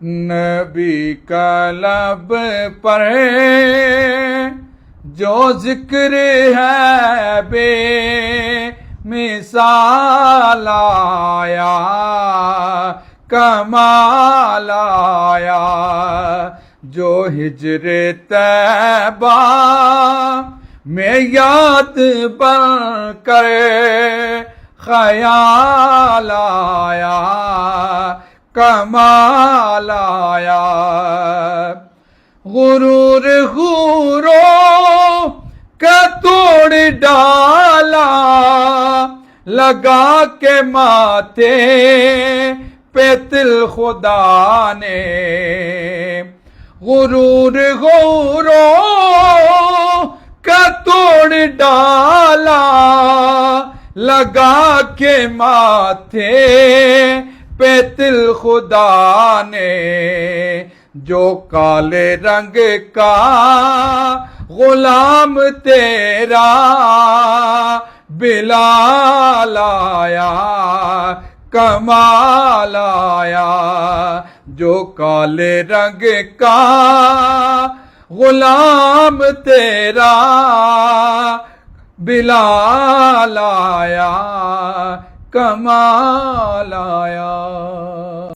نبی کا لب پر جو ذکر ہے بے مثال آیا، کمال آیا، جو ہجر طیبہ میں یاد بن کر خیال آیا، کمال آیا۔ غرور غوروں کا توڑ ڈالا، لگا کے ماتھے پہ تل خدا نے۔ غرور غوروں کا توڑ ڈالا، لگا کے ماتھے پہ تل خدا نے۔ جو کالے رنگ کا غلام تیرا بلال آیا، کمال آیا، جو کالے رنگ کا غلام تیرا بلال آیا، کمال آیا۔